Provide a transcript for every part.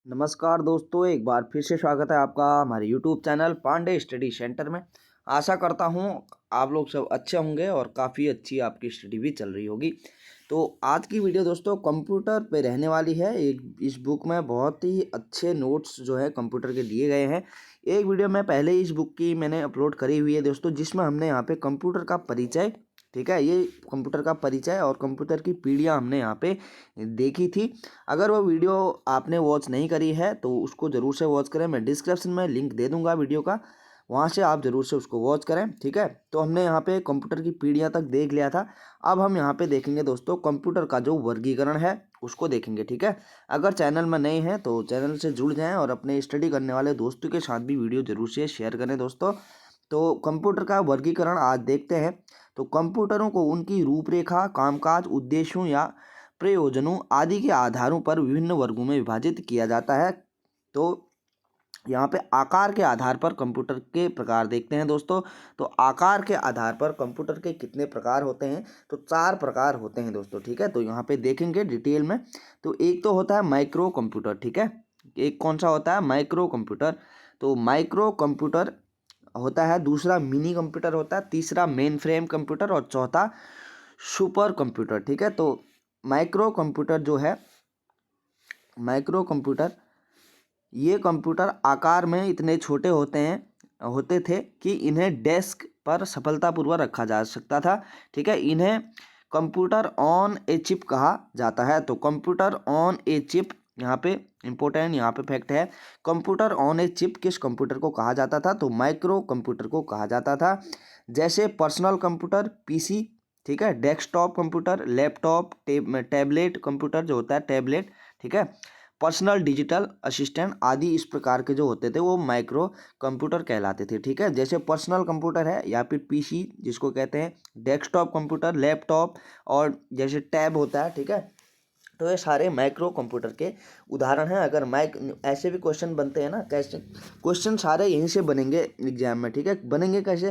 नमस्कार दोस्तों, एक बार फिर से स्वागत है आपका हमारे YouTube channel Pandey study centre में। आशा करता हूँ आप लोग सब अच्छे होंगे और काफ़ी अच्छी आपकी स्टडी भी चल रही होगी। तो आज की वीडियो दोस्तों कंप्यूटर पे रहने वाली है। एक इस बुक में बहुत ही अच्छे नोट्स जो है कंप्यूटर के दिए गए हैं। एक वीडियो में पहले इस बुक की मैंने अपलोड करी हुई है दोस्तों, जिसमें हमने यहाँ पे कंप्यूटर का परिचय, ठीक है, ये कंप्यूटर का परिचय और कंप्यूटर की पीढ़ियाँ हमने यहाँ पे देखी थी। अगर वो वीडियो आपने वॉच नहीं करी है तो उसको ज़रूर से वॉच करें। मैं डिस्क्रिप्शन में लिंक दे दूंगा वीडियो का, वहाँ से आप ज़रूर से उसको वॉच करें, ठीक है। तो हमने यहाँ पे कंप्यूटर की पीढ़ियाँ तक देख लिया था। अब हम यहाँ पे देखेंगे दोस्तों कंप्यूटर का जो वर्गीकरण है उसको देखेंगे, ठीक है। अगर चैनल में नए हैं तो चैनल से जुड़ जाएँ और अपने स्टडी करने वाले दोस्तों के साथ भी वीडियो ज़रूर से शेयर करें दोस्तों। तो कंप्यूटर का वर्गीकरण आज देखते हैं। तो कंप्यूटरों को उनकी रूपरेखा, कामकाज, उद्देश्यों या प्रयोजनों आदि के आधारों पर विभिन्न वर्गों में विभाजित किया जाता है। तो यहाँ पे आकार के आधार पर कंप्यूटर के प्रकार देखते हैं दोस्तों। तो आकार के आधार पर कंप्यूटर के कितने प्रकार होते हैं? तो 4 प्रकार होते हैं दोस्तों, ठीक है। तो यहाँ पे देखेंगे डिटेल में। तो एक तो होता है माइक्रो कंप्यूटर, ठीक है। एक कौन सा होता है? Micro computer. तो माइक्रो कंप्यूटर होता है, दूसरा मिनी कंप्यूटर होता है, तीसरा मेन फ्रेम कंप्यूटर और चौथा सुपर कंप्यूटर, ठीक है। तो माइक्रो कंप्यूटर जो है, माइक्रो कंप्यूटर, ये कंप्यूटर आकार में इतने छोटे होते थे कि इन्हें डेस्क पर सफलतापूर्वक रखा जा सकता था, ठीक है। इन्हें कंप्यूटर ऑन ए चिप कहा जाता है। तो कंप्यूटर ऑन ए चिप, यहाँ पे इम्पोर्टेंट यहाँ पे फैक्ट है, कंप्यूटर ऑन ए चिप किस कंप्यूटर को कहा जाता था? तो माइक्रो कंप्यूटर को कहा जाता था। जैसे पर्सनल कंप्यूटर, पीसी, ठीक है, desktop computer, laptop, tablet computer जो होता है, टैबलेट, ठीक है, पर्सनल डिजिटल असिस्टेंट आदि इस प्रकार के जो होते थे वो माइक्रो कंप्यूटर कहलाते थे, ठीक है। जैसे पर्सनल कंप्यूटर है या फिर पीसी जिसको कहते हैं, डेस्कटॉप कंप्यूटर, लैपटॉप और जैसे टैब होता है, ठीक है। तो ये सारे माइक्रो कंप्यूटर के उदाहरण हैं। अगर ऐसे भी क्वेश्चन बनते हैं ना, कैसे क्वेश्चन सारे यहीं से बनेंगे एग्जाम में, ठीक है। बनेंगे कैसे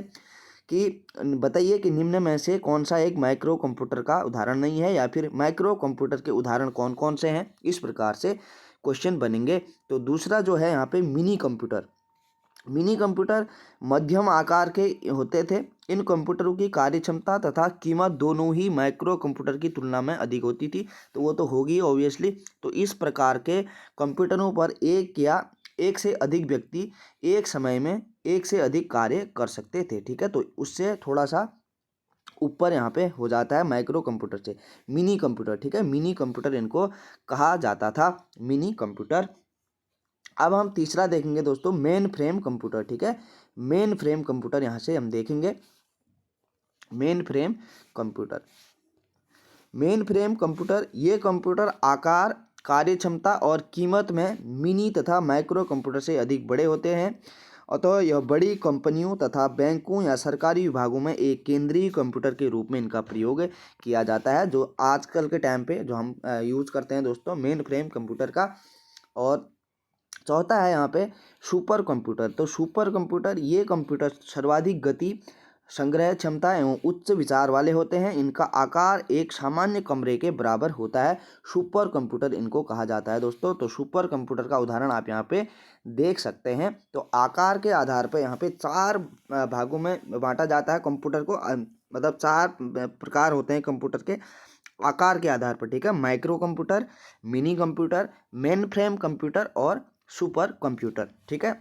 कि बताइए कि निम्न में से कौन सा एक माइक्रो कंप्यूटर का उदाहरण नहीं है, या फिर माइक्रो कंप्यूटर के उदाहरण कौन कौन से हैं, इस प्रकार से क्वेश्चन बनेंगे। तो दूसरा जो है यहाँ पे मिनी कंप्यूटर। मिनी कंप्यूटर मध्यम आकार के होते थे। इन कंप्यूटरों की कार्यक्षमता तथा कीमत दोनों ही माइक्रो कंप्यूटर की तुलना में अधिक होती थी। तो वो तो होगी ऑब्वियसली। तो इस प्रकार के कंप्यूटरों पर एक या एक से अधिक व्यक्ति एक समय में एक से अधिक कार्य कर सकते थे, ठीक है। तो उससे थोड़ा सा ऊपर यहाँ पे हो जाता है माइक्रो कंप्यूटर से मिनी कंप्यूटर, ठीक है। मिनी कंप्यूटर इनको कहा जाता था, मिनी कंप्यूटर। अब हम तीसरा देखेंगे दोस्तों, मेन फ्रेम कंप्यूटर, ठीक है। मेन फ्रेम कंप्यूटर यहाँ से हम देखेंगे। Main frame computer, main frame computer, ये कंप्यूटर आकार, कार्यक्षमता और कीमत में मिनी तथा माइक्रो कंप्यूटर से अधिक बड़े होते हैं। अतः यह बड़ी कंपनियों तथा बैंकों या सरकारी विभागों में एक केंद्रीय कंप्यूटर के रूप में इनका प्रयोग किया जाता है, जो आजकल के टाइम पे जो हम यूज़ करते हैं दोस्तों, मेन फ्रेम कंप्यूटर का। और चौथा है यहाँ पे सुपर कंप्यूटर। तो सुपर कंप्यूटर, ये कंप्यूटर सर्वाधिक गति, संग्रह क्षमता एवं उच्च विचार वाले होते हैं। इनका आकार एक सामान्य कमरे के बराबर होता है। सुपर कंप्यूटर इनको कहा जाता है दोस्तों। तो सुपर कंप्यूटर का उदाहरण आप यहाँ पे देख सकते हैं। तो आकार के आधार पर यहाँ पे 4 भागों में बांटा जाता है कंप्यूटर को। मतलब 4 प्रकार होते हैं कंप्यूटर के आकार के आधार पर, ठीक है। Micro computer, mini computer, main frame computer और सुपर कंप्यूटर, ठीक है।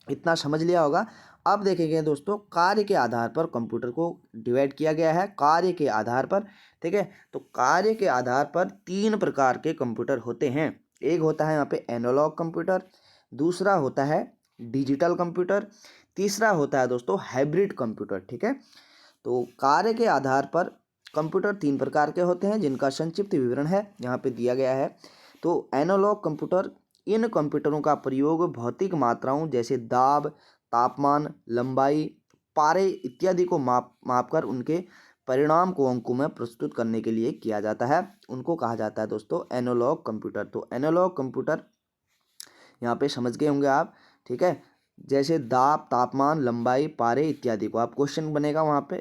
इतना समझ लिया होगा। अब देखेंगे दोस्तों, कार्य के आधार पर कंप्यूटर को डिवाइड किया गया है, कार्य के आधार पर, ठीक है। तो कार्य के आधार पर 3 प्रकार के कंप्यूटर होते हैं। एक होता है यहाँ पे एनालॉग कंप्यूटर, दूसरा होता है डिजिटल कंप्यूटर, तीसरा होता है दोस्तों हाइब्रिड कंप्यूटर, ठीक है। तो कार्य के आधार पर कंप्यूटर 3 प्रकार के होते हैं, जिनका संक्षिप्त विवरण है यहाँ पे दिया गया है। तो एनालॉग कंप्यूटर, इन कंप्यूटरों का प्रयोग भौतिक मात्राओं जैसे दाब, तापमान, लंबाई, पारे इत्यादि को मापकर उनके परिणाम को अंकों में प्रस्तुत करने के लिए किया जाता है। उनको कहा जाता है दोस्तों एनालॉग कंप्यूटर। तो एनालॉग कंप्यूटर यहाँ पे समझ गए होंगे आप, ठीक है। जैसे दाब, तापमान, लंबाई, पारे इत्यादि को, आप क्वेश्चन बनेगा वहाँ पे,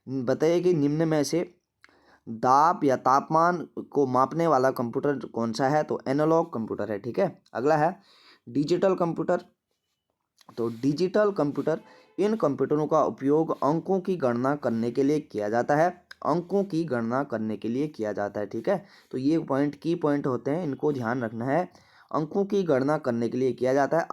बताइए कि निम्न में से दाब या तापमान को मापने वाला कंप्यूटर कौन सा है? तो एनालॉग कंप्यूटर है। ठीक है, अगला है डिजिटल कंप्यूटर। तो डिजिटल कंप्यूटर, इन कंप्यूटरों का उपयोग अंकों की गणना करने के लिए किया जाता है। अंकों की गणना करने के लिए किया जाता है। ठीक है, तो ये पॉइंट की पॉइंट होते हैं, इनको ध्यान रखना है। अंकों की गणना करने के लिए किया जाता है।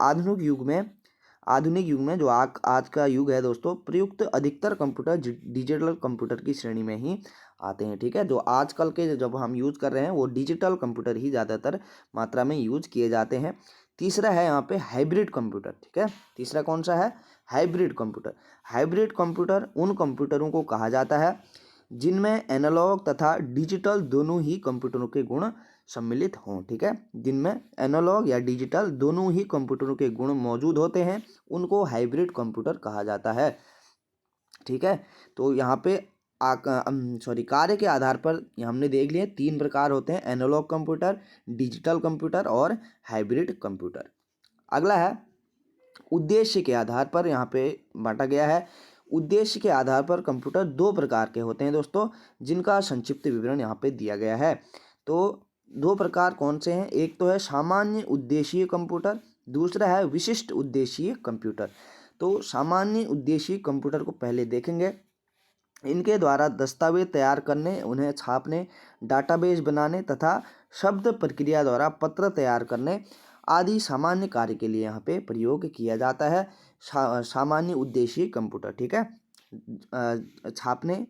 आधुनिक युग में जो आज का युग है दोस्तों, प्रयुक्त अधिकतर कंप्यूटर डिजिटल कंप्यूटर की श्रेणी में ही आते हैं। ठीक है, जो आजकल के जब हम यूज़ कर रहे हैं वो डिजिटल कंप्यूटर ही ज़्यादातर मात्रा में यूज किए जाते हैं। तीसरा है यहाँ पे हाइब्रिड कंप्यूटर। ठीक है, तीसरा कौन सा है? Hybrid computer. हाइब्रिड कंप्यूटर उन कंप्यूटरों को कहा जाता है जिनमें एनालॉग तथा डिजिटल दोनों ही कंप्यूटरों के गुण सम्मिलित हों। ठीक है, जिनमें एनालॉग या डिजिटल दोनों ही कंप्यूटरों के गुण मौजूद होते हैं, उनको हाइब्रिड कंप्यूटर कहा जाता है। ठीक है, तो यहाँ पे कार्य के आधार पर हमने देख लिए 3 प्रकार होते हैं, एनालॉग कंप्यूटर, डिजिटल कंप्यूटर और हाइब्रिड कंप्यूटर। अगला है उद्देश्य के आधार पर, यहाँ पे बांटा गया है। उद्देश्य के आधार पर कंप्यूटर 2 प्रकार के होते हैं दोस्तों, जिनका संक्षिप्त विवरण यहाँ पे दिया गया है। तो 2 प्रकार कौन से हैं? एक तो है सामान्य उद्देशीय कंप्यूटर, दूसरा है विशिष्ट उद्देशीय कंप्यूटर। तो सामान्य उद्देशीय कंप्यूटर को पहले देखेंगे। इनके द्वारा दस्तावेज तैयार करने, उन्हें छापने, डाटाबेस बनाने तथा शब्द प्रक्रिया द्वारा पत्र तैयार करने आदि सामान्य कार्य के लिए यहाँ पे प्रयोग किया जाता है सामान्य उद्देशीय कंप्यूटर। ठीक है, छापने,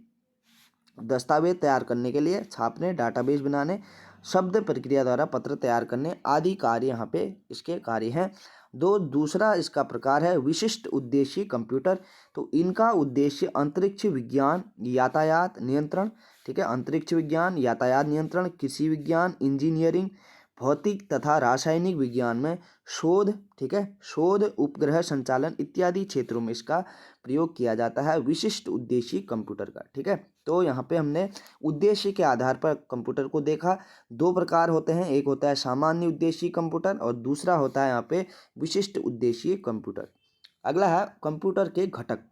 दस्तावेज तैयार करने के लिए छापने, डाटाबेस बनाने, शब्द प्रक्रिया द्वारा पत्र तैयार करने आदि कार्य यहाँ पे इसके कार्य हैं। दूसरा इसका प्रकार है विशिष्ट उद्देशीय कंप्यूटर। तो इनका उद्देश्य अंतरिक्ष विज्ञान, यातायात नियंत्रण, ठीक है, अंतरिक्ष विज्ञान, यातायात नियंत्रण, कृषि विज्ञान, इंजीनियरिंग, भौतिक तथा रासायनिक विज्ञान में शोध, ठीक है, शोध, उपग्रह संचालन इत्यादि क्षेत्रों में इसका प्रयोग किया जाता है विशिष्ट उद्देशीय कंप्यूटर का। ठीक है, तो यहाँ पे हमने उद्देश्य के आधार पर कंप्यूटर को देखा। 2 प्रकार होते हैं, एक होता है सामान्य उद्देशीय कंप्यूटर और दूसरा होता है यहाँ पे विशिष्ट उद्देशीय कंप्यूटर। अगला है कंप्यूटर के घटक।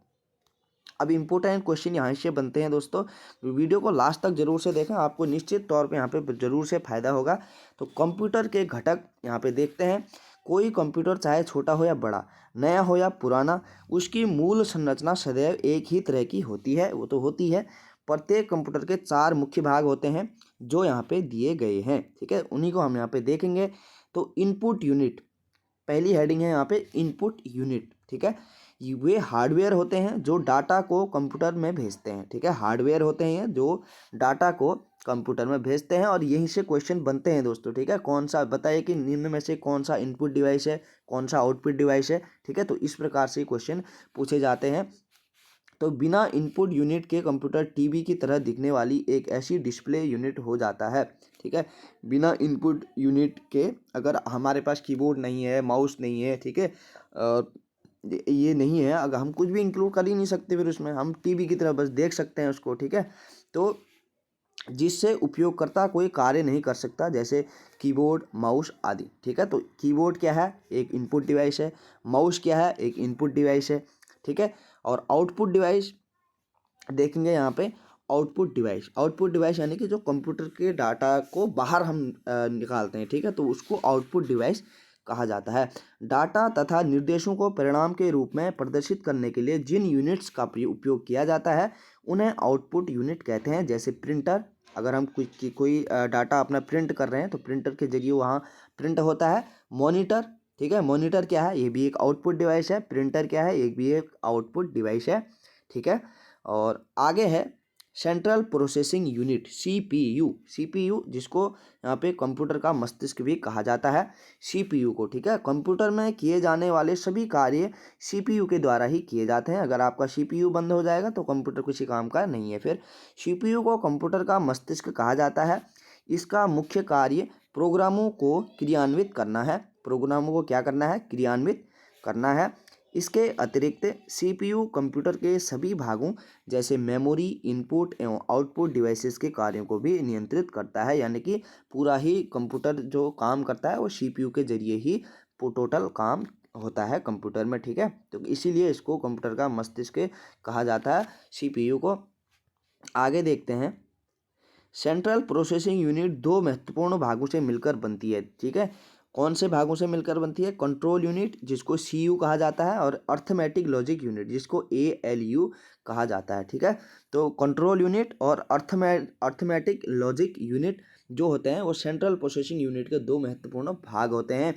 अब इम्पोर्टेंट क्वेश्चन यहाँ से बनते हैं दोस्तों, वीडियो को लास्ट तक जरूर से देखें, आपको निश्चित तौर पे यहाँ पे जरूर से फायदा होगा। तो कंप्यूटर के घटक यहाँ पे देखते हैं। कोई कंप्यूटर चाहे छोटा हो या बड़ा, नया हो या पुराना, उसकी मूल संरचना सदैव एक ही तरह की होती है, वो तो होती है। प्रत्येक कंप्यूटर के 4 मुख्य भाग होते हैं जो यहाँ पे दिए गए हैं। ठीक है, उन्हीं को हम यहाँ पे देखेंगे। तो इनपुट यूनिट, पहली हेडिंग है यहाँ पे इनपुट यूनिट। ठीक है, वे हार्डवेयर होते हैं जो डाटा को कंप्यूटर में भेजते हैं। ठीक है, हार्डवेयर होते हैं जो डाटा को कंप्यूटर में भेजते हैं और यहीं से क्वेश्चन बनते हैं दोस्तों। ठीक है, कौन सा बताइए कि निम्न में से कौन सा इनपुट डिवाइस है, कौन सा आउटपुट डिवाइस है। ठीक है, तो इस प्रकार से क्वेश्चन पूछे जाते हैं। तो बिना इनपुट यूनिट के कंप्यूटर टीवी की तरह दिखने वाली एक ऐसी डिस्प्ले यूनिट हो जाता है। ठीक है, बिना इनपुट यूनिट के, अगर हमारे पास कीबोर्ड नहीं है, माउस नहीं है, ठीक है, ये नहीं है, अगर हम कुछ भी इंक्लूड कर ही नहीं सकते, फिर उसमें हम टीवी की तरह बस देख सकते हैं उसको। ठीक है, तो जिससे उपयोगकर्ता कोई कार्य नहीं कर सकता, जैसे कीबोर्ड, माउस आदि। ठीक है, तो कीबोर्ड क्या है? एक इनपुट डिवाइस है। माउस क्या है? एक इनपुट डिवाइस है। ठीक है, और आउटपुट डिवाइस देखेंगे यहाँ पे। आउटपुट डिवाइस यानी कि जो कंप्यूटर के डाटा को बाहर हम निकालते हैं। ठीक है, तो उसको आउटपुट डिवाइस कहा जाता है। डाटा तथा निर्देशों को परिणाम के रूप में प्रदर्शित करने के लिए जिन यूनिट्स का उपयोग किया जाता है उन्हें आउटपुट यूनिट कहते हैं। जैसे प्रिंटर, अगर हम कोई डाटा अपना प्रिंट कर रहे हैं तो प्रिंटर के जरिए वहाँ प्रिंट होता है। मॉनिटर, ठीक है, मॉनिटर क्या है? ये भी एक आउटपुट डिवाइस है। प्रिंटर क्या है? ये भी एक आउटपुट डिवाइस है। ठीक है, और आगे है सेंट्रल प्रोसेसिंग यूनिट, सीपीयू, जिसको यहाँ पे कंप्यूटर का मस्तिष्क भी कहा जाता है, सीपीयू को। ठीक है, कंप्यूटर में किए जाने वाले सभी कार्य सीपीयू के द्वारा ही किए जाते हैं। अगर आपका सीपीयू बंद हो जाएगा तो कंप्यूटर किसी काम का नहीं है। फिर सीपीयू को कंप्यूटर का मस्तिष्क कहा जाता है। इसका मुख्य कार्य प्रोग्रामों को क्रियान्वित करना है। प्रोग्रामों को क्या करना है? क्रियान्वित करना है। इसके अतिरिक्त सीपीयू कंप्यूटर के सभी भागों जैसे मेमोरी, इनपुट एवं आउटपुट डिवाइसेस के कार्यों को भी नियंत्रित करता है। यानी कि पूरा ही कंप्यूटर जो काम करता है वो सीपीयू के जरिए ही टोटल काम होता है कंप्यूटर में। ठीक है, तो इसीलिए इसको कंप्यूटर का मस्तिष्क कहा जाता है, सीपीयू को। आगे देखते हैं, सेंट्रल प्रोसेसिंग यूनिट दो महत्वपूर्ण भागों से मिलकर बनती है। ठीक है, कौन से भागों से मिलकर बनती है? कंट्रोल यूनिट जिसको सीयू कहा जाता है और अर्थमेटिक लॉजिक यूनिट जिसको एएलयू कहा जाता है। ठीक है, तो कंट्रोल यूनिट और अर्थमेटिक लॉजिक यूनिट जो होते हैं वो सेंट्रल प्रोसेसिंग यूनिट के दो महत्वपूर्ण भाग होते हैं।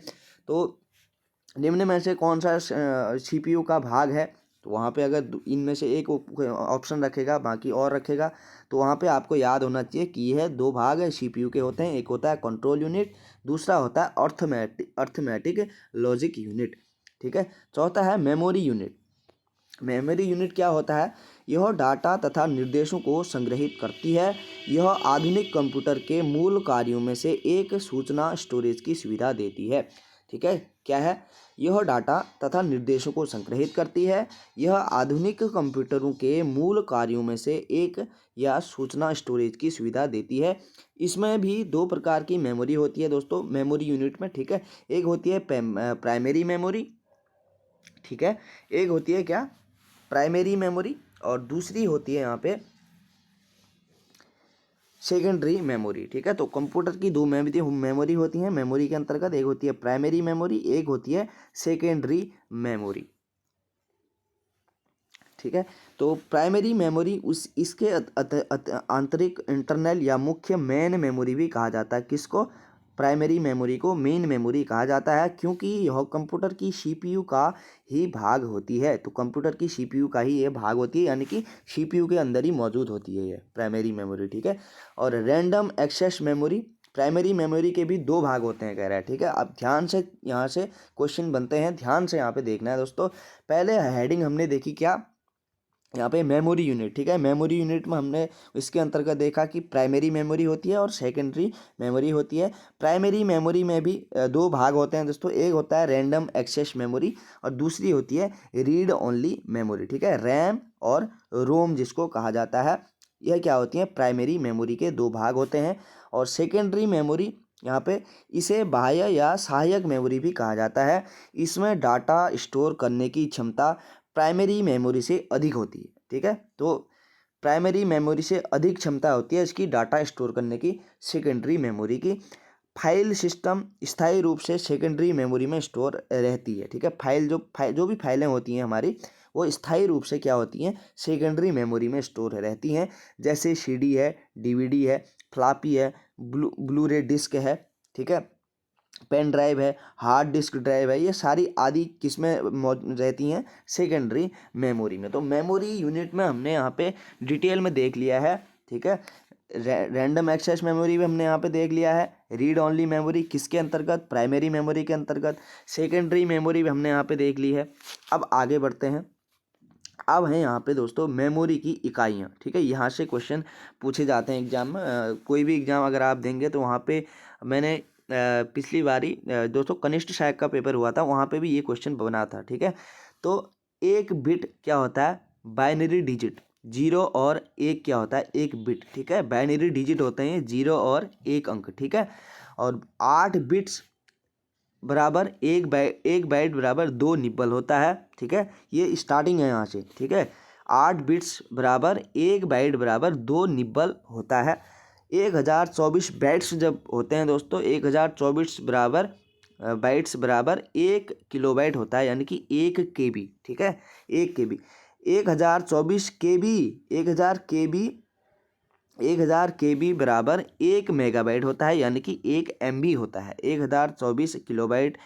तो निम्न में से कौन सा सीपीयू का भाग है? तो वहाँ पे अगर इनमें से एक ऑप्शन रखेगा बाकी और रखेगा तो वहाँ पे आपको याद होना चाहिए कि यह दो भाग सीपीयू के होते हैं। एक होता है कंट्रोल यूनिट, दूसरा होता है अर्थमेटिक लॉजिक यूनिट। ठीक है, चौथा है मेमोरी यूनिट। मेमोरी यूनिट क्या होता है? यह डाटा तथा निर्देशों को संग्रहित करती है। यह आधुनिक कंप्यूटर के मूल कार्यों में से एक सूचना स्टोरेज की सुविधा देती है। ठीक है, क्या है? यह डाटा तथा निर्देशों को संग्रहित करती है। यह आधुनिक कंप्यूटरों के मूल कार्यों में से एक या सूचना स्टोरेज की सुविधा देती है। इसमें भी दो प्रकार की मेमोरी होती है दोस्तों मेमोरी यूनिट में। ठीक है, एक होती है प्राइमरी मेमोरी। ठीक है, एक होती है क्या? प्राइमरी मेमोरी, और दूसरी होती है यहाँ पे सेकेंडरी मेमोरी। ठीक है, तो कंप्यूटर की दो मेमोरी होती हैं मेमोरी के अंतर्गत। एक होती है प्राइमरी मेमोरी, एक होती है सेकेंडरी मेमोरी। ठीक है, तो प्राइमरी मेमोरी इसके आंतरिक इंटरनल या मुख्य मेन मेमोरी भी कहा जाता है। किसको? प्राइमरी मेमोरी को मेन मेमोरी कहा जाता है, क्योंकि यह कंप्यूटर की सीपीयू का ही भाग होती है। तो कंप्यूटर की सीपीयू का ही ये भाग होती है, यानी कि सीपीयू के अंदर ही मौजूद होती है ये प्राइमरी मेमोरी। ठीक है, और random access memory. Primary memory के भी दो भाग होते हैं कह रहा है। ठीक है, अब ध्यान से यहाँ से क्वेश्चन बनते हैं, ध्यान से यहाँ पे देखना है दोस्तों। पहले हेडिंग हमने देखी क्या? यहाँ पे मेमोरी यूनिट। ठीक है, मेमोरी यूनिट में हमने इसके अंतर्गत देखा कि प्राइमरी मेमोरी होती है और सेकेंडरी मेमोरी होती है। प्राइमरी मेमोरी में भी दो भाग होते हैं दोस्तों। एक होता है रैंडम एक्सेस मेमोरी और दूसरी होती है रीड ओनली मेमोरी। ठीक है, रैम और रोम जिसको कहा जाता है, यह क्या होती है? प्राइमरी मेमोरी के दो भाग होते हैं। और सेकेंडरी मेमोरी, यहाँ पे इसे बाह्य या सहायक मेमोरी भी कहा जाता है। इसमें डाटा स्टोर करने की क्षमता प्राइमरी मेमोरी से अधिक होती है। ठीक है, तो प्राइमरी मेमोरी से अधिक क्षमता होती है इसकी डाटा स्टोर करने की सेकेंडरी मेमोरी की। फाइल सिस्टम स्थायी रूप से सेकेंडरी मेमोरी में स्टोर रहती है। ठीक है, जो भी फाइलें होती हैं हमारी वो स्थायी रूप से क्या होती हैं? सेकेंडरी मेमोरी में स्टोर रहती हैं। जैसे सीडी है, डीवीडी है, फ्लॉपी है, ब्लूरे डिस्क है। ठीक है, पेन ड्राइव है, हार्ड डिस्क ड्राइव है, ये सारी आदि किसमें रहती हैं? सेकेंडरी मेमोरी में। तो मेमोरी यूनिट में हमने यहाँ पे डिटेल में देख लिया है। ठीक है, रैंडम एक्सेस मेमोरी भी हमने यहाँ पे देख लिया है। रीड ओनली मेमोरी किसके अंतर्गत? प्राइमरी मेमोरी के अंतर्गत। सेकेंडरी मेमोरी भी हमने यहाँ पे देख ली है। अब आगे बढ़ते हैं। अब हैं यहाँ पे दोस्तों मेमोरी की इकाइयाँ। ठीक है, यहाँ से क्वेश्चन पूछे जाते हैं एग्जाम में। कोई भी एग्जाम अगर आप देंगे तो वहाँ पे मैंने पिछली बारी दोस्तों कनिष्ठ सहायक का पेपर हुआ था, वहाँ पे भी ये क्वेश्चन बना था। ठीक है, तो एक बिट क्या होता है? Binary digit. जीरो और एक क्या होता है? एक बिट। ठीक है, बाइनरी डिजिट होते हैं जीरो और एक अंक। ठीक है, और 8 बिट्स बराबर एक बाइट बराबर 2 निब्बल होता है। ठीक है, ये स्टार्टिंग है यहाँ से। ठीक है, 8 बिट्स बराबर एक बाइट बराबर 2 निब्बल होता है। 1024 बाइट्स जब होते हैं दोस्तों, 1024 बराबर बाइट्स बराबर 1 किलोबाइट होता है, यानी कि 1 KB। ठीक है, 1 KB 1024 KB 1000 KB बराबर 1 मेगाबाइट होता है, यानी कि 1 MB होता है। 1024 किलोबाइट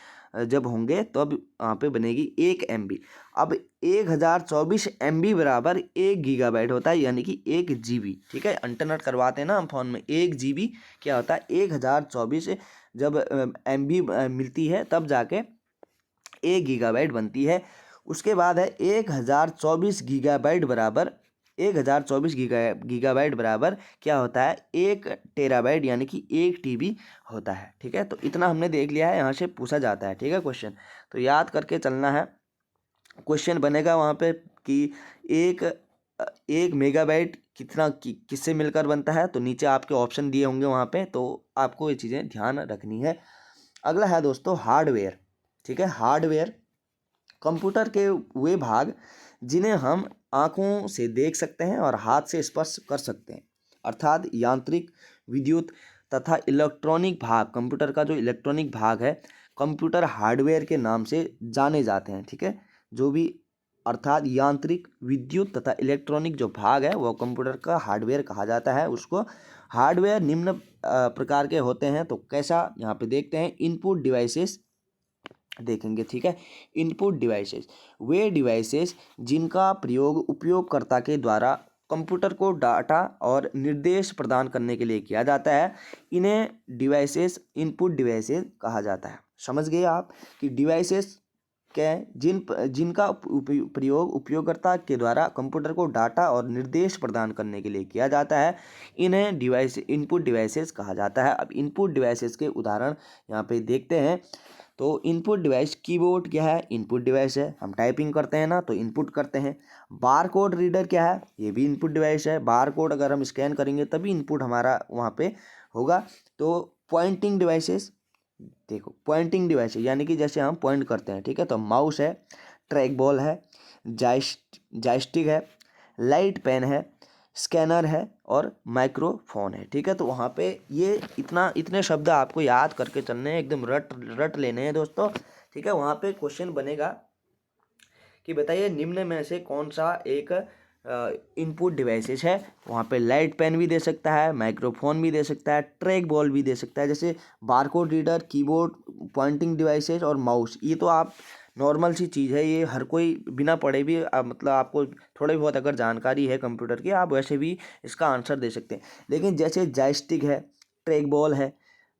जब होंगे तो अब यहाँ पे बनेगी 1 MB। अब 1024 MB बराबर 1 गीगाबाइट होता है, यानी कि 1 GB। ठीक है, इंटरनेट करवाते हैं ना हम फ़ोन में, 1 GB क्या होता है? 1024 जब MB मिलती है तब जाके 1 गीगाबाइट बनती है। उसके बाद है 1024 गीगाबाइट बराबर क्या होता है? 1 टेराबाइट, यानी कि 1 TB होता है। ठीक है, तो इतना हमने देख लिया है, यहाँ से पूछा जाता है। ठीक है, क्वेश्चन तो याद करके चलना है। क्वेश्चन बनेगा वहाँ पे कि एक 1 मेगाबाइट किससे मिलकर बनता है, तो नीचे आपके ऑप्शन दिए होंगे वहाँ पे, तो आपको ये चीज़ें ध्यान रखनी है। अगला है दोस्तों हार्डवेयर। ठीक है, हार्डवेयर कंप्यूटर के वे भाग जिन्हें हम आँखों से देख सकते हैं और हाथ से स्पर्श कर सकते हैं। अर्थात यांत्रिक, विद्युत तथा इलेक्ट्रॉनिक भाग, कंप्यूटर का जो इलेक्ट्रॉनिक भाग है कंप्यूटर हार्डवेयर के नाम से जाने जाते हैं। ठीक है, जो भी अर्थात यांत्रिक, विद्युत तथा इलेक्ट्रॉनिक जो भाग है वो कंप्यूटर का हार्डवेयर कहा जाता है उसको। हार्डवेयर निम्न प्रकार के होते हैं। तो कैसा, यहाँ पे देखते हैं। इनपुट डिवाइसेस देखेंगे। ठीक है, इनपुट डिवाइसेस वे डिवाइसेस जिनका प्रयोग उपयोगकर्ता के द्वारा कंप्यूटर को डाटा और निर्देश प्रदान करने के लिए किया जाता है, इन्हें डिवाइसेस, इनपुट डिवाइसेस कहा जाता है। समझ गए आप कि डिवाइसेस क्या है, जिनका प्रयोग उपयोगकर्ता के द्वारा कंप्यूटर को डाटा और निर्देश प्रदान करने के लिए किया जाता है, इन्हें डिवाइस, इनपुट डिवाइसेस कहा जाता है। अब इनपुट डिवाइसेस के उदाहरण यहाँ पे देखते हैं। तो इनपुट डिवाइस, कीबोर्ड क्या है, इनपुट डिवाइस है। हम टाइपिंग करते हैं ना तो इनपुट करते हैं। बार कोड रीडर क्या है, ये भी इनपुट डिवाइस है। बार कोड अगर हम स्कैन करेंगे तभी इनपुट हमारा वहाँ पे होगा। तो पॉइंटिंग डिवाइसेस, देखो पॉइंटिंग डिवाइस यानी कि जैसे हम पॉइंट करते हैं। ठीक है, तो माउस है, ट्रैक बॉल है, जॉयस्टिक है, लाइट पेन है, स्कैनर है और माइक्रोफोन है। ठीक है, तो वहाँ पे ये इतने शब्द आपको याद करके चलने हैं, एकदम रट लेने हैं दोस्तों। ठीक है, वहाँ पे क्वेश्चन बनेगा कि बताइए निम्न में से कौन सा एक इनपुट डिवाइसेस है। वहाँ पे लाइट पेन भी दे सकता है, माइक्रोफोन भी दे सकता है, ट्रैक बॉल भी दे सकता है। जैसे barcode reader, keyboard, pointing devices और माउस, ये तो आप नॉर्मल सी चीज़ है, ये हर कोई बिना पढ़े भी मतलब आपको थोड़ी बहुत अगर जानकारी है कंप्यूटर की, आप वैसे भी इसका आंसर दे सकते हैं। लेकिन जैसे जॉयस्टिक है, ट्रैक बॉल है,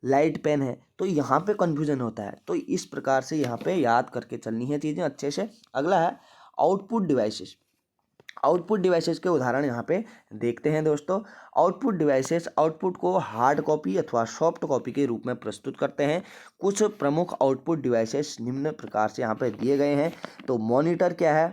लाइट पेन है, तो यहाँ पे कन्फ्यूजन होता है। तो इस प्रकार से यहाँ पे याद करके चलनी है चीज़ें अच्छे से। अगला है आउटपुट डिवाइसेस। आउटपुट डिवाइसेस के उदाहरण यहाँ पे देखते हैं दोस्तों। आउटपुट डिवाइसेस आउटपुट को हार्ड कॉपी अथवा सॉफ्ट कॉपी के रूप में प्रस्तुत करते हैं। कुछ प्रमुख आउटपुट डिवाइसेस निम्न प्रकार से यहाँ पे दिए गए हैं। तो मॉनिटर क्या है,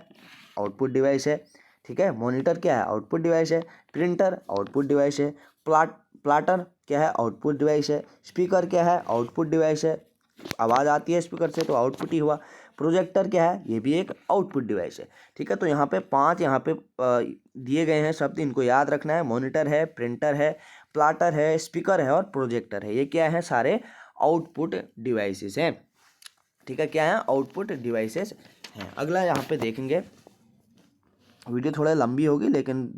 आउटपुट डिवाइस है। ठीक है, मॉनिटर क्या है, आउटपुट डिवाइस है। प्रिंटर आउटपुट डिवाइस है। प्लाटर क्या है, आउटपुट डिवाइस है। स्पीकर क्या है, आउटपुट डिवाइस है, आवाज़ आती है स्पीकर से तो आउटपुट ही हुआ। प्रोजेक्टर क्या है, ये भी एक आउटपुट डिवाइस है। ठीक है, तो यहाँ पे 5 यहाँ पे दिए गए हैं शब्द, इनको याद रखना है। मॉनिटर है, प्रिंटर है, प्लाटर है, स्पीकर है और प्रोजेक्टर है। ये क्या है, सारे आउटपुट डिवाइसेस हैं। ठीक है, क्या है, आउटपुट डिवाइसेस हैं। अगला यहाँ पे देखेंगे, वीडियो थोड़ा लंबी होगी लेकिन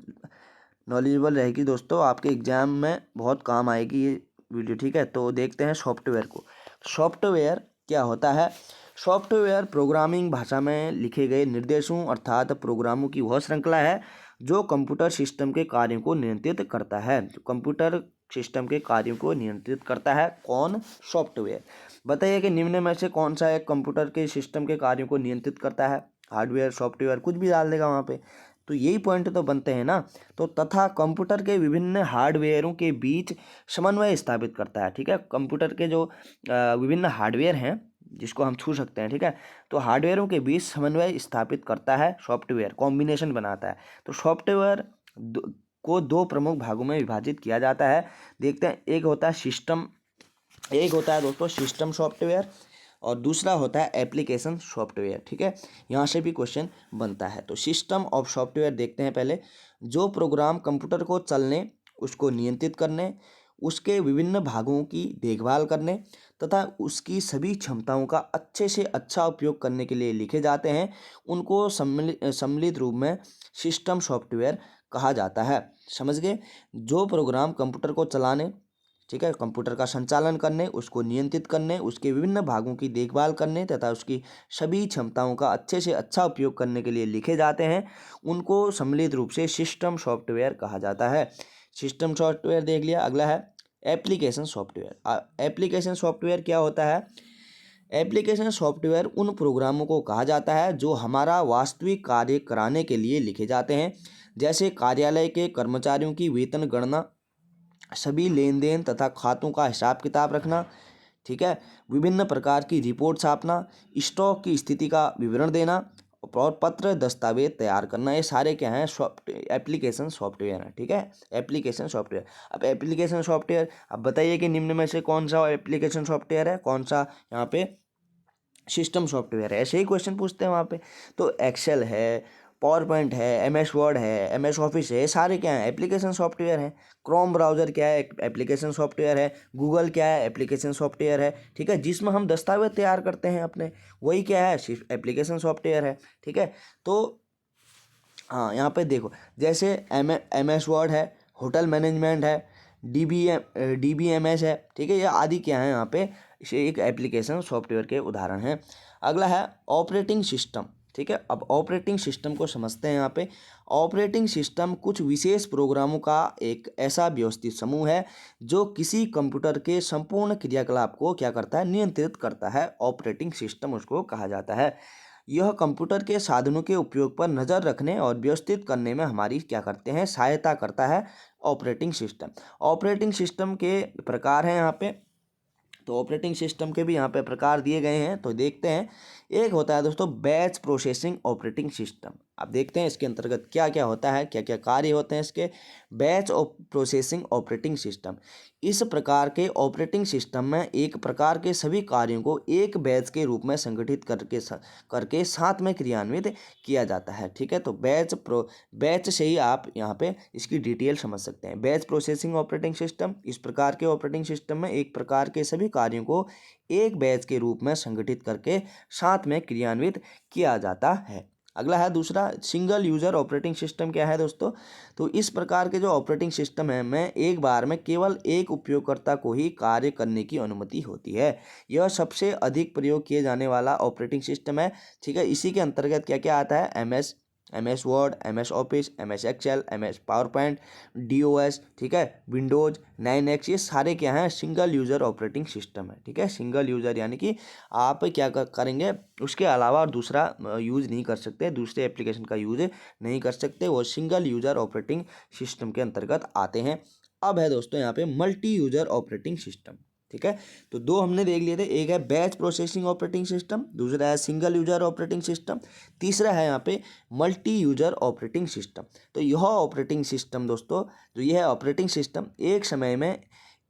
नॉलेजेबल रहेगी दोस्तों, आपके एग्जाम में बहुत काम आएगी ये वीडियो। ठीक है, तो देखते हैं सॉफ्टवेयर को। सॉफ्टवेयर क्या होता है। सॉफ्टवेयर प्रोग्रामिंग भाषा में लिखे गए निर्देशों अर्थात प्रोग्रामों की वह श्रृंखला है जो कंप्यूटर सिस्टम के कार्यों को नियंत्रित करता है। जो कंप्यूटर सिस्टम के कार्यों को नियंत्रित करता है कौन, सॉफ्टवेयर। बताइए कि निम्न में से कौन सा एक कंप्यूटर के सिस्टम के कार्यों को नियंत्रित करता है। हार्डवेयर, सॉफ्टवेयर, कुछ भी डाल देगा वहाँ पे, तो यही पॉइंट तो बनते हैं ना। तो तथा कंप्यूटर के विभिन्न हार्डवेयरों के बीच समन्वय स्थापित करता है। ठीक है, कंप्यूटर के जो विभिन्न हार्डवेयर हैं जिसको हम छू सकते हैं। ठीक है, तो हार्डवेयरों के बीच समन्वय स्थापित करता है सॉफ्टवेयर, कॉम्बिनेशन बनाता है। तो सॉफ्टवेयर को 2 प्रमुख भागों में विभाजित किया जाता है। देखते हैं, एक होता है दोस्तों सिस्टम सॉफ्टवेयर और दूसरा होता है एप्लीकेशन सॉफ्टवेयर। ठीक है, यहाँ से भी क्वेश्चन बनता है। तो सिस्टम ऑफ सॉफ्टवेयर देखते हैं पहले। जो प्रोग्राम कंप्यूटर को चलने, उसको नियंत्रित करने, उसके विभिन्न भागों की देखभाल करने तथा उसकी सभी क्षमताओं का अच्छे से अच्छा उपयोग करने के लिए लिखे जाते हैं, उनको सम्मिलित रूप में सिस्टम सॉफ्टवेयर कहा जाता है। समझ गए, जो प्रोग्राम कंप्यूटर को चलाने, ठीक है, कंप्यूटर का संचालन करने, उसको नियंत्रित करने, उसके विभिन्न भागों की देखभाल करने तथा उसकी सभी क्षमताओं का अच्छे से अच्छा उपयोग करने के लिए लिखे जाते हैं, उनको सम्मिलित रूप से सिस्टम सॉफ्टवेयर कहा जाता है। सिस्टम सॉफ्टवेयर देख लिया। अगला है एप्लीकेशन सॉफ्टवेयर। एप्लीकेशन सॉफ्टवेयर क्या होता है। एप्लीकेशन सॉफ्टवेयर उन प्रोग्रामों को कहा जाता है जो हमारा वास्तविक कार्य कराने के लिए लिखे जाते हैं, जैसे कार्यालय के कर्मचारियों की वेतन गणना, सभी लेन देन तथा खातों का हिसाब किताब रखना। ठीक है, विभिन्न प्रकार की रिपोर्ट छापना, स्टॉक की स्थिति का विवरण देना और पत्र दस्तावेज तैयार करना, ये सारे क्या हैं, एप्लीकेशन सॉफ्टवेयर हैं। ठीक है, एप्लीकेशन सॉफ्टवेयर। अब एप्लीकेशन सॉफ्टवेयर, अब बताइए कि निम्न में से कौन सा एप्लीकेशन सॉफ्टवेयर है, कौन सा यहाँ पे सिस्टम सॉफ्टवेयर है। ऐसे ही क्वेश्चन पूछते हैं वहाँ पे। तो एक्सेल है, पावर पॉइंट है, MS वर्ड है, MS ऑफिस है, ये सारे क्या हैं, एप्लीकेशन सॉफ्टवेयर हैं। क्रोम ब्राउज़र क्या है, एप्लीकेशन सॉफ्टवेयर है। गूगल क्या है, एप्लीकेशन सॉफ्टवेयर है। ठीक है, जिसमें हम दस्तावेज तैयार करते हैं अपने, वही क्या है, सिर्फ एप्लीकेशन सॉफ्टवेयर है। ठीक है, तो हाँ यहाँ पे देखो, जैसे MS वर्ड है, होटल मैनेजमेंट है, DBMS है। ठीक है, ये आदि क्या है यहाँ पे, इसे एक एप्लीकेशन सॉफ्टवेयर के उदाहरण हैं। अगला है ऑपरेटिंग सिस्टम। ठीक है, अब ऑपरेटिंग सिस्टम को समझते हैं यहाँ पे। ऑपरेटिंग सिस्टम कुछ विशेष प्रोग्रामों का एक ऐसा व्यवस्थित समूह है जो किसी कंप्यूटर के संपूर्ण क्रियाकलाप को क्या करता है, नियंत्रित करता है। ऑपरेटिंग सिस्टम उसको कहा जाता है। यह कंप्यूटर के साधनों के उपयोग पर नज़र रखने और व्यवस्थित करने में हमारी क्या करते हैं, सहायता करता है ऑपरेटिंग सिस्टम। ऑपरेटिंग सिस्टम के प्रकार हैं यहाँ पे, तो ऑपरेटिंग सिस्टम के भी यहाँ पे प्रकार दिए गए हैं, तो देखते हैं। एक होता है दोस्तों बैच प्रोसेसिंग ऑपरेटिंग सिस्टम। अब देखते हैं इसके अंतर्गत क्या क्या होता है, क्या क्या कार्य होते हैं इसके। बैच प्रोसेसिंग ऑपरेटिंग सिस्टम, इस प्रकार के ऑपरेटिंग सिस्टम में एक प्रकार के सभी कार्यों को एक बैच के रूप में संगठित करके साथ में क्रियान्वित किया जाता है। ठीक है, तो बैच से ही आप यहाँ पे इसकी डिटेल समझ सकते हैं। बैच प्रोसेसिंग ऑपरेटिंग सिस्टम, इस प्रकार के ऑपरेटिंग सिस्टम में एक प्रकार के सभी कार्यों को एक बैच के रूप में संगठित करके साथ में क्रियान्वित किया जाता है। अगला है दूसरा सिंगल यूजर ऑपरेटिंग सिस्टम। क्या है दोस्तों, तो इस प्रकार के जो ऑपरेटिंग सिस्टम है में एक बार में केवल एक उपयोगकर्ता को ही कार्य करने की अनुमति होती है। यह सबसे अधिक प्रयोग किए जाने वाला ऑपरेटिंग सिस्टम है। ठीक है, इसी के अंतर्गत क्या क्या आता है, MS Word, MS Office, MS Excel, MS PowerPoint, DOS, ठीक है, विंडोज 9X, ये सारे क्या हैं, सिंगल यूज़र ऑपरेटिंग सिस्टम है। ठीक है, सिंगल यूज़र यानी कि आप क्या करेंगे, उसके अलावा और दूसरा यूज़ नहीं कर सकते, दूसरे एप्लीकेशन का यूज़ नहीं कर सकते, वो सिंगल यूज़र ऑपरेटिंग सिस्टम के अंतर्गत आते हैं। अब है दोस्तों यहाँ पे मल्टी यूज़र ऑपरेटिंग सिस्टम। ठीक है, तो दो हमने देख लिए थे, एक है बैच प्रोसेसिंग ऑपरेटिंग सिस्टम, दूसरा है सिंगल यूजर ऑपरेटिंग सिस्टम, तीसरा है यहाँ पे मल्टी यूजर ऑपरेटिंग सिस्टम। तो यह ऑपरेटिंग सिस्टम दोस्तों, जो यह है ऑपरेटिंग सिस्टम, एक समय में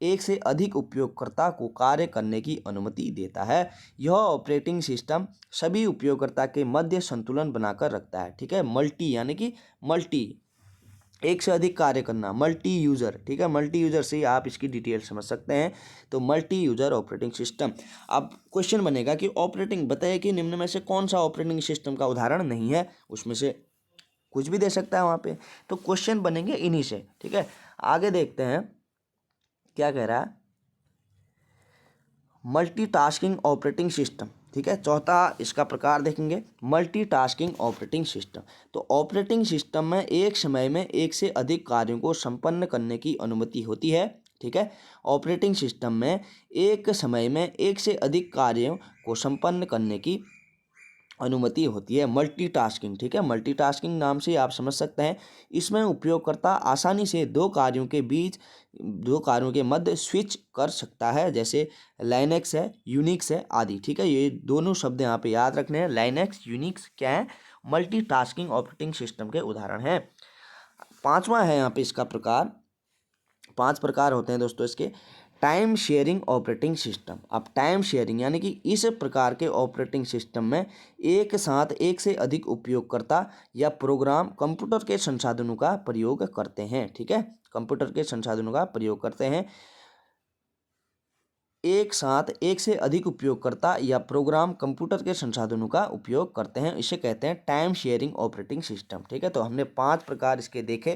एक से अधिक उपयोगकर्ता को कार्य करने की अनुमति देता है। यह ऑपरेटिंग सिस्टम सभी उपयोगकर्ता के मध्य संतुलन बनाकर रखता है। ठीक है, मल्टी यानी कि मल्टी, एक से अधिक कार्य करना, मल्टी यूज़र। ठीक है, मल्टी यूज़र से ही आप इसकी डिटेल समझ सकते हैं। तो मल्टी यूज़र ऑपरेटिंग सिस्टम। अब क्वेश्चन बनेगा कि ऑपरेटिंग बताइए कि निम्न में से कौन सा ऑपरेटिंग सिस्टम का उदाहरण नहीं है, उसमें से कुछ भी दे सकता है वहाँ पे, तो क्वेश्चन बनेंगे इन्हीं से। ठीक है, आगे देखते हैं क्या कह रहा है, मल्टीटास्किंग ऑपरेटिंग सिस्टम। ठीक है, चौथा इसका प्रकार देखेंगे, मल्टीटास्किंग ऑपरेटिंग सिस्टम। तो ऑपरेटिंग सिस्टम में एक समय में एक से अधिक कार्यों को संपन्न करने की अनुमति होती है। ठीक है, ऑपरेटिंग सिस्टम में एक समय में एक से अधिक कार्यों को संपन्न करने की अनुमति होती है, मल्टीटास्किंग। ठीक है, मल्टीटास्किंग नाम से आप समझ सकते हैं, इसमें उपयोगकर्ता आसानी से दो कार्यों के मध्य स्विच कर सकता है, जैसे लाइनेक्स है, यूनिक्स है आदि। ठीक है, ये दोनों शब्द यहाँ पे याद रखने हैं, लाइनेक्स यूनिक्स क्या है, मल्टीटास्किंग ऑपरेटिंग सिस्टम के उदाहरण हैं। पांचवा है यहाँ पे इसका प्रकार, 5 प्रकार होते हैं दोस्तों इसके। Time sharing operating system. अब टाइम शेयरिंग यानी कि इस प्रकार के ऑपरेटिंग सिस्टम में एक साथ एक से अधिक उपयोगकर्ता या प्रोग्राम कंप्यूटर के संसाधनों का प्रयोग करते हैं। ठीक है, कंप्यूटर के संसाधनों का प्रयोग करते हैं, एक साथ एक से अधिक उपयोगकर्ता या प्रोग्राम कंप्यूटर के संसाधनों का उपयोग करते हैं, इसे कहते हैं टाइम शेयरिंग ऑपरेटिंग सिस्टम। ठीक है, तो हमने 5 प्रकार इसके देखे।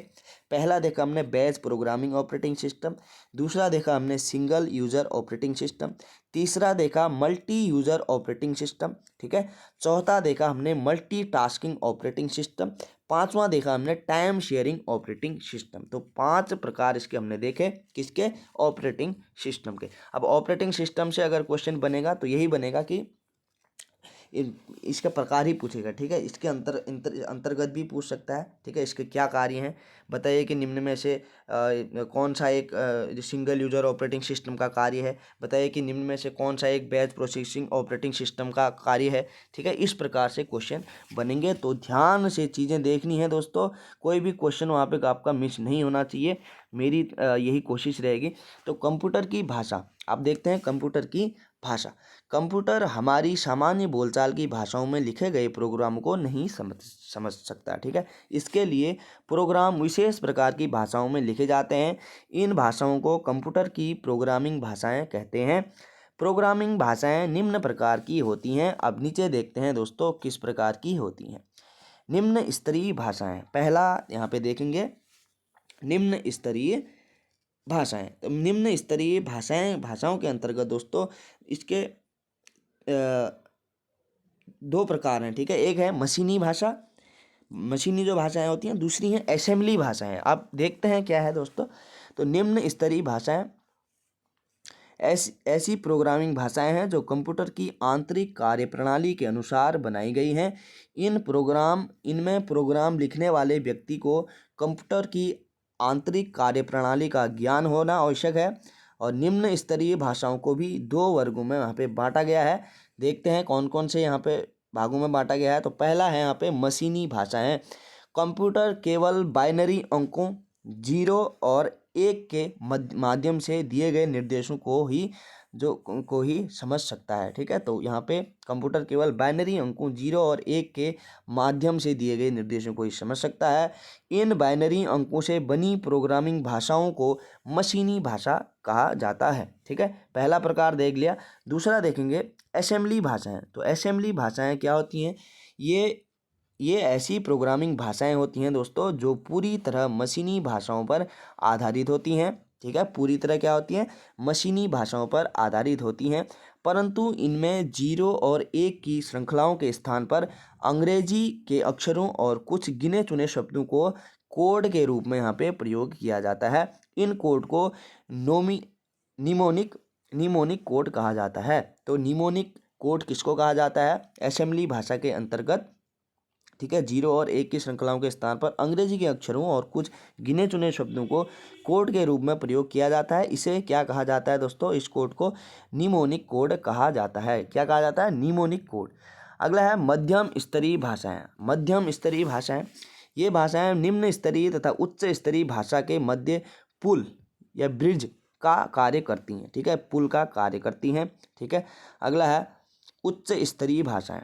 पहला देखा हमने बैच प्रोग्रामिंग ऑपरेटिंग सिस्टम, दूसरा देखा हमने सिंगल यूजर ऑपरेटिंग सिस्टम, तीसरा देखा मल्टी यूजर ऑपरेटिंग सिस्टम। ठीक है, चौथा देखा हमने मल्टी टास्किंग ऑपरेटिंग सिस्टम, पांचवा देखा हमने टाइम शेयरिंग ऑपरेटिंग सिस्टम। तो 5 प्रकार इसके हमने देखे, किसके, ऑपरेटिंग सिस्टम के। अब ऑपरेटिंग सिस्टम से अगर क्वेश्चन बनेगा तो यही बनेगा कि इसका प्रकार ही पूछेगा। ठीक है, इसके अंतर्गत भी पूछ सकता है। ठीक है, इसके क्या कार्य हैं, बताइए कि निम्न में से कौन सा एक सिंगल यूजर ऑपरेटिंग सिस्टम का कार्य है, बताइए कि निम्न में से कौन सा एक बैच प्रोसेसिंग ऑपरेटिंग सिस्टम का कार्य है। ठीक है, इस प्रकार से क्वेश्चन बनेंगे, तो ध्यान से चीज़ें देखनी है दोस्तों, कोई भी क्वेश्चन वहाँ पे आपका मिस नहीं होना चाहिए, मेरी यही कोशिश रहेगी। तो कंप्यूटर की भाषा, आप देखते हैं कंप्यूटर की भाषा। कंप्यूटर हमारी सामान्य बोलचाल की भाषाओं में लिखे गए प्रोग्राम को नहीं समझ सकता। ठीक है, इसके लिए प्रोग्राम विशेष प्रकार की भाषाओं में लिखे जाते हैं। इन भाषाओं को कंप्यूटर की प्रोग्रामिंग भाषाएं कहते हैं। प्रोग्रामिंग भाषाएं निम्न प्रकार की होती हैं। अब नीचे देखते हैं दोस्तों किस प्रकार की होती हैं। निम्न स्तरीय भाषाएं, पहला यहाँ पे देखेंगे निम्न स्तरीय भाषाएं। तो निम्न स्तरीय भाषाओं के अंतर्गत दोस्तों इसके दो प्रकार हैं। ठीक है, एक है मशीनी भाषा, मशीनी जो भाषाएं होती हैं, दूसरी हैं असेंबली भाषाएं। आप देखते हैं क्या है दोस्तों। तो निम्न स्तरीय भाषाएं ऐसी प्रोग्रामिंग भाषाएं हैं जो कंप्यूटर की आंतरिक कार्यप्रणाली के अनुसार बनाई गई हैं। इनमें प्रोग्राम लिखने वाले व्यक्ति को कंप्यूटर की आंतरिक कार्यप्रणाली का ज्ञान होना आवश्यक है। और निम्न स्तरीय भाषाओं को भी दो वर्गों में यहाँ पे बांटा गया है। देखते हैं कौन कौन से यहाँ पे भागों में बांटा गया है। तो पहला है यहाँ पे मशीनी भाषाएं। कंप्यूटर केवल बाइनरी अंकों 0 और 1 के माध्यम से दिए गए निर्देशों को ही समझ सकता है। ठीक है, तो यहाँ पे कंप्यूटर केवल बाइनरी अंकों 0 और 1 के माध्यम से दिए गए निर्देशों को ही समझ सकता है। इन बाइनरी अंकों से बनी प्रोग्रामिंग भाषाओं को मशीनी भाषा कहा जाता है। ठीक है, पहला प्रकार देख लिया। दूसरा देखेंगे असेंबली भाषाएं। तो असेंबली भाषाएं क्या होती हैं? ये ऐसी प्रोग्रामिंग भाषाएं होती हैं दोस्तों जो पूरी तरह मशीनी भाषाओं पर आधारित होती हैं। ठीक है, पूरी तरह क्या होती हैं? मशीनी भाषाओं पर आधारित होती हैं, परंतु इनमें 0 और 1 की श्रृंखलाओं के स्थान पर अंग्रेजी के अक्षरों और कुछ गिने चुने शब्दों को कोड के रूप में यहाँ पे प्रयोग किया जाता है। इन कोड को निमोनिक कोड कहा जाता है। तो निमोनिक कोड किसको कहा जाता है? असेंबली भाषा के अंतर्गत। ठीक है, 0 और 1 की श्रृंखलाओं के स्थान पर अंग्रेजी के अक्षरों और कुछ गिने चुने शब्दों को कोड के रूप में प्रयोग किया जाता है। इसे क्या कहा जाता है दोस्तों? इस कोड को निमोनिक कोड कहा जाता है। क्या कहा जाता है? Mnemonic code. अगला है मध्यम स्तरीय भाषाएं। मध्यम स्तरीय भाषाएं, ये भाषाएं निम्न स्तरीय तथा उच्च स्तरीय भाषा के मध्य पुल या ब्रिज का कार्य करती हैं। ठीक है, पुल का कार्य करती हैं। ठीक है, अगला है उच्च स्तरीय भाषाएं।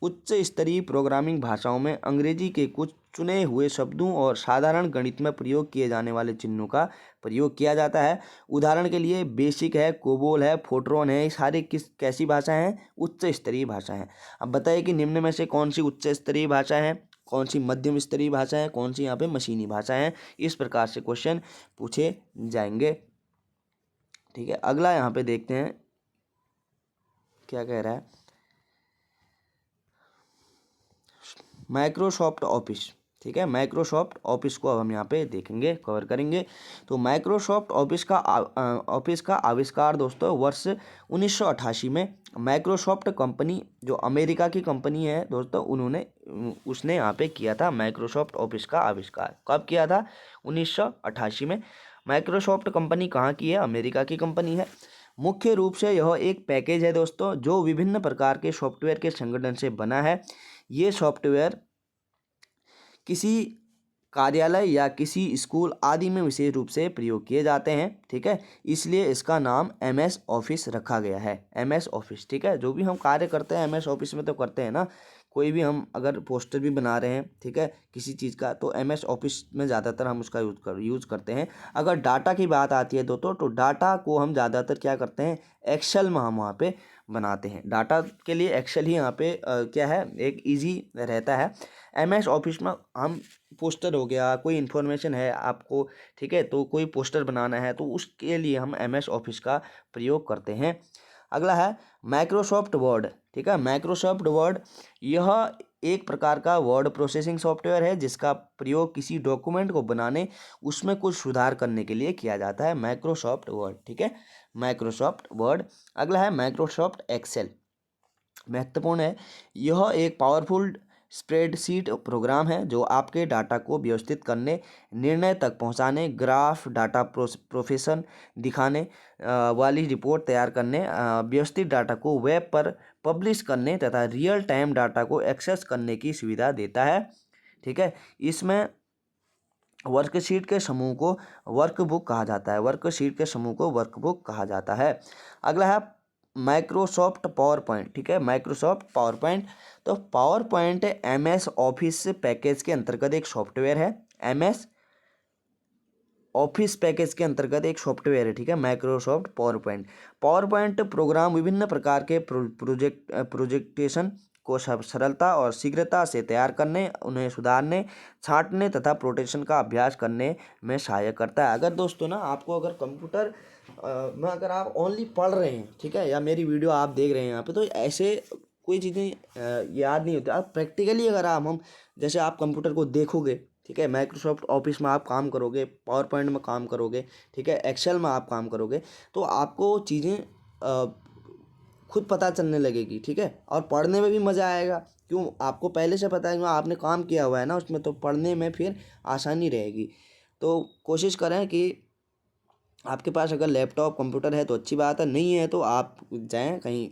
उच्च स्तरीय प्रोग्रामिंग भाषाओं में अंग्रेजी के कुछ चुने हुए शब्दों और साधारण गणित में प्रयोग किए जाने वाले चिन्हों का प्रयोग किया जाता है। उदाहरण के लिए बेसिक है, कोबोल है, फोर्ट्रॉन है, ये सारी कैसी भाषाएं हैं? उच्च स्तरीय भाषा हैं। अब बताइए कि निम्न में से कौन सी उच्च स्तरीय भाषा है, कौन सी मध्यम स्तरीय भाषा है, कौन सी यहाँ पे मशीनी भाषा है। इस प्रकार से क्वेश्चन पूछे जाएंगे। ठीक है, अगला यहाँ पे देखते हैं क्या कह रहा है। Microsoft office. ठीक है, माइक्रोसॉफ्ट ऑफिस को अब हम यहाँ पे देखेंगे, कवर करेंगे। तो माइक्रोसॉफ्ट ऑफिस का आविष्कार दोस्तों वर्ष 1988 में माइक्रोसॉफ्ट कंपनी, जो अमेरिका की कंपनी है दोस्तों, उसने यहाँ पे किया था। माइक्रोसॉफ्ट ऑफिस का आविष्कार कब किया था? 1988 में। माइक्रोसॉफ्ट कंपनी कहाँ की है? अमेरिका की कंपनी है। मुख्य रूप से यह एक पैकेज है दोस्तों जो विभिन्न प्रकार के सॉफ्टवेयर के संगठन से बना है। ये सॉफ्टवेयर किसी कार्यालय या किसी स्कूल आदि में विशेष रूप से प्रयोग किए जाते हैं। ठीक है, इसलिए इसका नाम MS ऑफिस रखा गया है। MS office. ठीक है, जो भी हम कार्य करते हैं MS ऑफिस में तो करते हैं ना। कोई भी हम अगर पोस्टर भी बना रहे हैं, ठीक है, किसी चीज़ का, तो MS ऑफिस में ज़्यादातर हम उसका यूज़ करते हैं। अगर डाटा की बात आती है दोस्तों, तो डाटा को हम ज़्यादातर क्या करते हैं? एक्सेल में हम वहाँ पे बनाते हैं। डाटा के लिए एक्सेल ही यहाँ पे क्या है, एक ईजी रहता है। MS ऑफिस में हम पोस्टर हो गया, कोई इन्फॉर्मेशन है आपको, ठीक है, तो कोई पोस्टर बनाना है तो उसके लिए हम MS ऑफिस का प्रयोग करते हैं। अगला है माइक्रोसॉफ्ट वर्ड। ठीक है, माइक्रोसॉफ्ट वर्ड यह एक प्रकार का वर्ड प्रोसेसिंग सॉफ्टवेयर है जिसका प्रयोग किसी डॉक्यूमेंट को बनाने, उसमें कुछ सुधार करने के लिए किया जाता है। Microsoft word. ठीक है, माइक्रोसॉफ्ट वर्ड। अगला है माइक्रोसॉफ्ट एक्सेल। महत्वपूर्ण है, यह एक पावरफुल स्प्रेडशीट प्रोग्राम है जो आपके डाटा को व्यवस्थित करने, निर्णय तक पहुंचाने, ग्राफ, डाटा प्रोफेशन दिखाने वाली रिपोर्ट तैयार करने, व्यवस्थित डाटा को वेब पर पब्लिश करने तथा रियल टाइम डाटा को एक्सेस करने की सुविधा देता है। ठीक है, इसमें वर्कशीट के समूह को वर्कबुक कहा जाता है। वर्कशीट के समूह को वर्कबुक कहा जाता है। अगला है माइक्रोसॉफ्ट पावर पॉइंट, ठीक है, माइक्रोसॉफ्ट पावर पॉइंट। तो power point MS office package के अंतर्गत एक सॉफ्टवेयर है। MS ऑफिस पैकेज के अंतर्गत एक सॉफ्टवेयर है, ठीक है, Microsoft PowerPoint. PowerPoint program विभिन्न प्रकार के प्रोजेक्टेशन को सरलता और शीघ्रता से तैयार करने, उन्हें सुधारने, छांटने तथा प्रोटेक्शन का अभ्यास करने में सहायक करता है। अगर दोस्तों ना आपको अगर कंप्यूटर में अगर आप ओनली पढ़ रहे हैं, ठीक है, या मेरी वीडियो आप देख रहे हैं यहाँ पे, तो ऐसे कोई चीज़ें याद नहीं होती। आप प्रैक्टिकली अगर हम जैसे आप कंप्यूटर को देखोगे, ठीक है, माइक्रोसॉफ्ट ऑफिस में आप काम करोगे, पावर पॉइंट में काम करोगे, ठीक है, एक्सेल में आप काम करोगे, तो आपको चीज़ें खुद पता चलने लगेगी, ठीक है, और पढ़ने में भी मज़ा आएगा। क्यों? आपको पहले से पता है, क्यों आपने काम किया हुआ है ना उसमें, तो पढ़ने में फिर आसानी रहेगी। तो कोशिश करें कि आपके पास अगर लैपटॉप कंप्यूटर है तो अच्छी बात है, नहीं है तो आप जाएं कहीं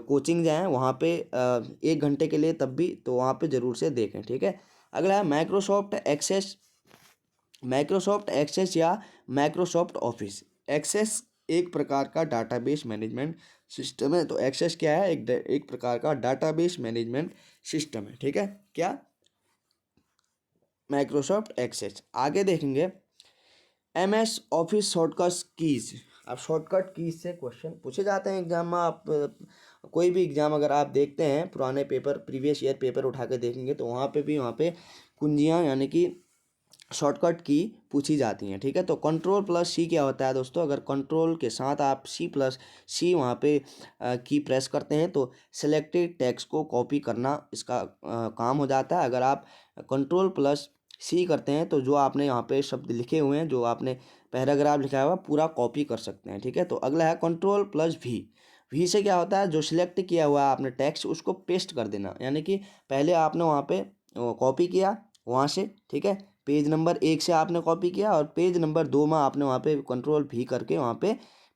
कोचिंग जाएं, वहाँ पे 1 घंटे के लिए, तब भी तो वहाँ पे ज़रूर से देखें, ठीक है। अगला है माइक्रोसॉफ्ट एक्सेस। माइक्रोसॉफ्ट एक्सेस या माइक्रोसॉफ्ट ऑफिस। एक्सेस एक प्रकार का डाटाबेस मैनेजमेंट सिस्टम है। तो एक्सेस क्या है? एक प्रकार का डाटाबेस मैनेजमेंट सिस्टम है, ठीक है। क्या? Microsoft Access. आगे देखेंगे MS ऑफिस शॉर्टकट कीज। अब शॉर्टकट कीज से क्वेश्चन पूछे जाते हैं एग्जाम में। आप कोई भी एग्जाम अगर आप देखते हैं, पुराने पेपर, प्रीवियस ईयर पेपर उठा के देखेंगे, तो वहाँ पे कुंजियाँ यानी कि शॉर्टकट की पूछी जाती हैं, ठीक है। तो Ctrl+C क्या होता है दोस्तों? अगर कंट्रोल के साथ आप C+C वहाँ पे की प्रेस करते हैं तो सिलेक्टेड टेक्स्ट को कॉपी करना इसका काम हो जाता है। अगर आप Ctrl+C करते हैं तो जो आपने यहाँ पे शब्द लिखे हुए हैं, जो आपने पैराग्राफ लिखा हुआ, पूरा कॉपी कर सकते हैं, ठीक है। तो अगला है Ctrl+V। वी से क्या होता है? जो सिलेक्ट किया हुआ है आपने टेक्स्ट, उसको पेस्ट कर देना। यानी कि पहले आपने वहाँ पे कॉपी किया वहाँ से, ठीक है, पेज नंबर 1 से आपने कॉपी किया, और पेज नंबर 2 में आपने वहाँ पे Ctrl+V करके वहाँ पे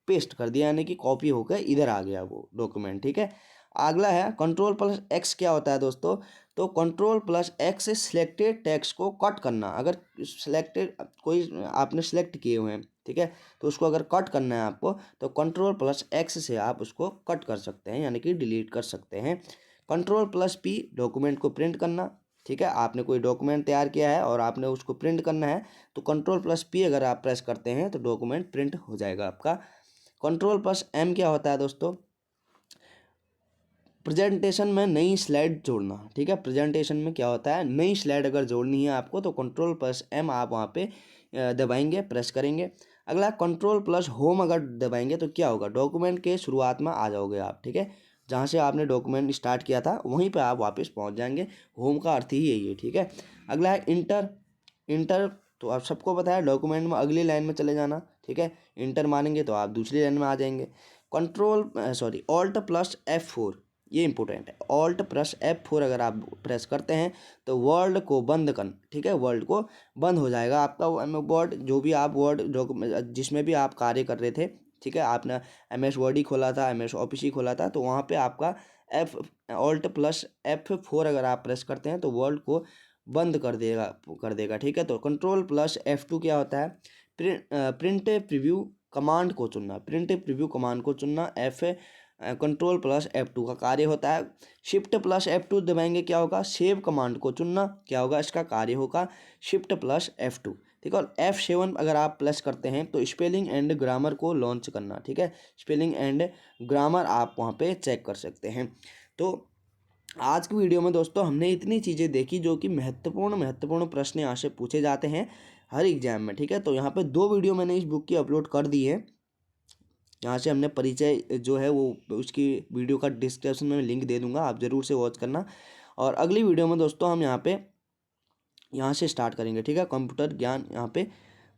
पेस्ट कर दिया, यानी कि कॉपी होकर इधर आ गया वो डॉक्यूमेंट, ठीक है। अगला है Ctrl+X। क्या होता है दोस्तों? तो Ctrl+X से सिलेक्टेड टेक्स्ट को कट करना। अगर सिलेक्टेड कोई आपने सिलेक्ट किए हुए हैं, ठीक है, तो उसको अगर कट करना है आपको, तो Ctrl+X से आप उसको कट कर सकते हैं, यानी कि डिलीट कर सकते हैं। Ctrl+P डॉक्यूमेंट को प्रिंट करना, ठीक है। आपने कोई डॉक्यूमेंट तैयार किया है और आपने उसको प्रिंट करना है, तो Ctrl+P अगर आप प्रेस करते हैं तो डॉक्यूमेंट प्रिंट हो जाएगा आपका। Ctrl+M क्या होता है दोस्तों? प्रेजेंटेशन में नई स्लाइड जोड़ना, ठीक है। प्रेजेंटेशन में क्या होता है? नई स्लाइड अगर जोड़नी है आपको, तो Ctrl+M आप वहाँ पे दबाएंगे, प्रेस करेंगे। अगला Ctrl+Home अगर दबाएंगे तो क्या होगा? डॉक्यूमेंट के शुरुआत में आ जाओगे आप, ठीक है। जहाँ से आपने डॉक्यूमेंट स्टार्ट किया था वहीं पे आप वापस पहुँच जाएंगे। होम का अर्थ ही यही है, ठीक है। अगला है इंटर। इंटर तो आप सबको पता है, डॉक्यूमेंट में अगली लाइन में चले जाना, ठीक है। इंटर मारेंगे तो आप दूसरी लाइन में आ जाएंगे। Alt+F4, ये इंपॉर्टेंट है। Alt+F4 अगर आप प्रेस करते हैं तो वर्ड को बंद करना, ठीक है, वर्ड को बंद हो जाएगा आपका वर्ड, जो भी आप वर्ड जिसमें भी आप कार्य कर रहे थे, ठीक है। आपने MS वर्ड ही खोला था, MS ऑफिस ही खोला था, तो वहाँ पे आपका Alt+F4 अगर आप प्रेस करते हैं तो वर्ड को बंद कर देगा, ठीक है। तो Ctrl+F2 क्या होता है? प्रिंट प्रीव्यू कमांड को चुनना। प्रिंट प्रीव्यू कमांड को चुनना Ctrl+F2 का कार्य होता है। Shift+F2 दबाएंगे, क्या होगा? सेव कमांड को चुनना, क्या होगा? इसका कार्य होगा Shift+F2, ठीक है। और F7 अगर आप प्रेस करते हैं तो स्पेलिंग एंड ग्रामर को लॉन्च करना, ठीक है। स्पेलिंग एंड ग्रामर आप वहाँ पे चेक कर सकते हैं। तो आज की वीडियो में दोस्तों हमने इतनी चीज़ें देखी जो कि महत्वपूर्ण प्रश्न यहाँ से पूछे जाते हैं हर एग्जाम में, ठीक है। तो यहाँ पे 2 वीडियो मैंने इस बुक की अपलोड कर दी है। यहाँ से हमने परिचय जो है वो उसकी वीडियो का डिस्क्रिप्शन में लिंक दे दूंगा, आप ज़रूर से वॉच करना। और अगली वीडियो में दोस्तों हम यहाँ से स्टार्ट करेंगे, ठीक है। कंप्यूटर ज्ञान, यहाँ पे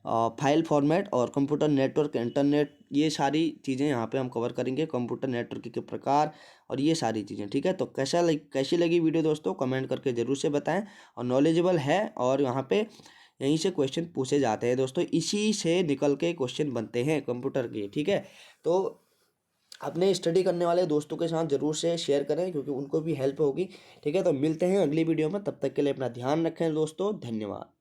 फाइल फॉर्मेट और कंप्यूटर नेटवर्क, इंटरनेट, ये सारी चीज़ें यहाँ पे हम कवर करेंगे। कंप्यूटर नेटवर्क के प्रकार और ये सारी चीज़ें, ठीक है। तो कैसी लगी वीडियो दोस्तों? कमेंट करके ज़रूर से बताएं। और नॉलेजेबल है, और यहाँ पे यहीं से क्वेश्चन पूछे जाते हैं दोस्तों, इसी से निकल के क्वेश्चन बनते हैं कंप्यूटर के, ठीक है। तो अपने स्टडी करने वाले दोस्तों के साथ ज़रूर से शेयर करें, क्योंकि उनको भी हेल्प होगी, ठीक है। तो मिलते हैं अगली वीडियो में, तब तक के लिए अपना ध्यान रखें दोस्तों। धन्यवाद।